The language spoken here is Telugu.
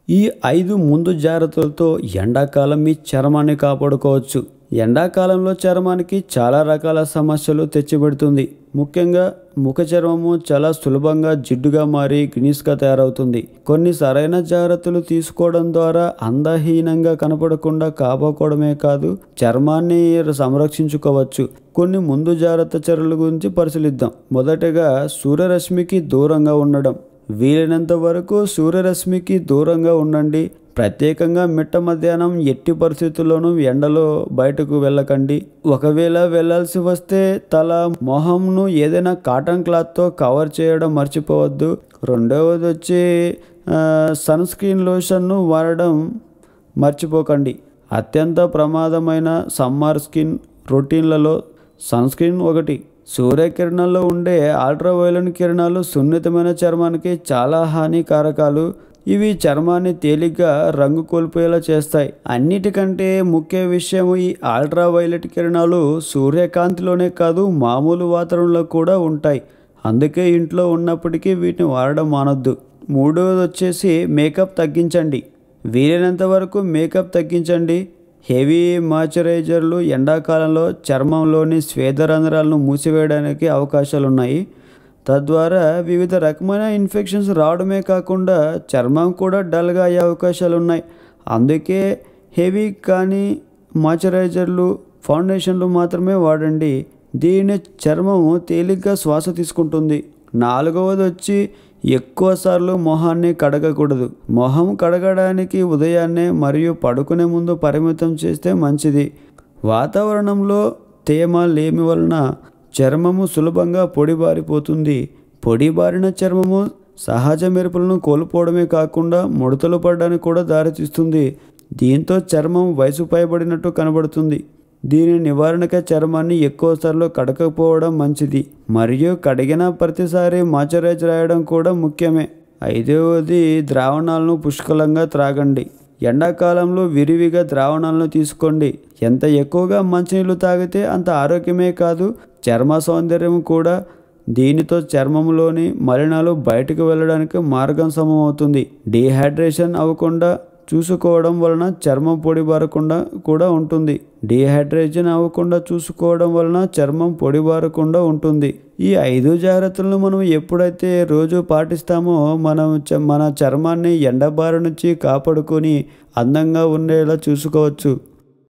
ఈ 5 ముందు జాగ్రత్తలతో ఎండాకాలం మీ చర్మాన్ని కాపాడుకోవచ్చు. ఎండాకాలంలో చర్మానికి చాలా రకాల సమస్యలు తెచ్చిపెడుతుంది. ముఖ్యంగా ముఖ చర్మము చాలా సులభంగా జిడ్డుగా మారి గ్రీనిష్గా తయారవుతుంది. కొన్ని సరైన జాగ్రత్తలు తీసుకోవడం ద్వారా అందహీనంగా కనపడకుండా కాపాడుకోవడమే కాదు, చర్మాన్ని సంరక్షించుకోవచ్చు. కొన్ని ముందు జాగ్రత్త చర్యల గురించి పరిశీలిద్దాం. మొదటగా సూర్యరశ్మికి దూరంగా ఉండడం. వీలైనంత వరకు సూర్యరశ్మికి దూరంగా ఉండండి. ప్రత్యేకంగా మిట్ట మధ్యాహ్నం ఎట్టి పరిస్థితుల్లోనూ ఎండలో బయటకు వెళ్ళకండి. ఒకవేళ వెళ్ళాల్సి వస్తే తల, మొహంను ఏదైనా కాటన్ క్లాత్తో కవర్ చేయడం మర్చిపోవద్దు. రెండవది వచ్చి సన్ స్క్రీన్ లోషన్ను వాడడం మర్చిపోకండి. అత్యంత ప్రమాదమైన సమ్మర్ స్కిన్ రొటీన్లలో సన్ స్క్రీన్ ఒకటి. సూర్యకిరణాల్లో ఉండే అల్ట్రావైలెట్ కిరణాలు సున్నితమైన చర్మానికి చాలా హానికారకాలు. ఇవి చర్మాన్ని తేలిగ్గా రంగు కోల్పోయేలా చేస్తాయి. అన్నిటికంటే ముఖ్య విషయం, ఈ అల్ట్రావైలెట్ కిరణాలు సూర్యకాంతిలోనే కాదు మామూలు వాతావరణంలో కూడా ఉంటాయి. అందుకే ఇంట్లో ఉన్నప్పటికీ వీటిని వాడడం మానొద్దు. మూడవది వచ్చేసి మేకప్ తగ్గించండి. వీలైనంత వరకు మేకప్ తగ్గించండి. హెవీ మాయిశ్చరైజర్లు ఎండాకాలంలో చర్మంలోని శ్వేతరంధ్రాలను మూసివేయడానికి అవకాశాలున్నాయి. తద్వారా వివిధ రకమైన ఇన్ఫెక్షన్స్ రావడమే కాకుండా చర్మం కూడా డల్గా అయ్యే అవకాశాలున్నాయి. అందుకే హెవీ కానీ మాయిశ్చరైజర్లు, ఫౌండేషన్లు మాత్రమే వాడండి. దీని చర్మము తేలిగ్గా శ్వాస తీసుకుంటుంది. నాలుగవది వచ్చి ఎక్కువసార్లు మొహాన్ని కడగకూడదు. మొహం కడగడానికి ఉదయాన్నే మరియు పడుకునే ముందు పరిమితం చేస్తే మంచిది. వాతావరణంలో తేమ లేమి వలన చర్మము సులభంగా పొడిబారిపోతుంది. పొడిబారిన చర్మము సహజ మెరుపులను కోల్పోవడమే కాకుండా ముడతలు పడడానికి కూడా దారితీస్తుంది. దీంతో చర్మం వయసు పైబడినట్టు కనబడుతుంది. దీని నివారణగా చర్మాన్ని ఎక్కువసార్లు కడగకపోవడం మంచిది. మరియు కడిగిన ప్రతిసారి మాయిశ్చరైజర్ రాయడం కూడా ముఖ్యమే. ఐదవది ద్రావణాలను పుష్కలంగా త్రాగండి. ఎండాకాలంలో విరివిగా ద్రావణాలను తీసుకోండి. ఎంత ఎక్కువగా మంచినీళ్ళు తాగితే అంత ఆరోగ్యమే కాదు, చర్మ సౌందర్యం కూడా. దీనితో చర్మంలోని మలినాలు బయటకు వెళ్ళడానికి మార్గం సమమవుతుంది. డీహైడ్రేషన్ అవ్వకుండా చూసుకోవడం వలన చర్మం పొడిబారకుండా కూడా ఉంటుంది. డీహైడ్రేషన్ అవ్వకుండా చూసుకోవడం వలన చర్మం పొడిబారకుండా ఉంటుంది. ఈ 5 జాగ్రత్తలను మనం ఎప్పుడైతే రోజు పాటిస్తామో మన చర్మాన్ని ఎండబారి నుంచి కాపాడుకొని అందంగా ఉండేలా చూసుకోవచ్చు.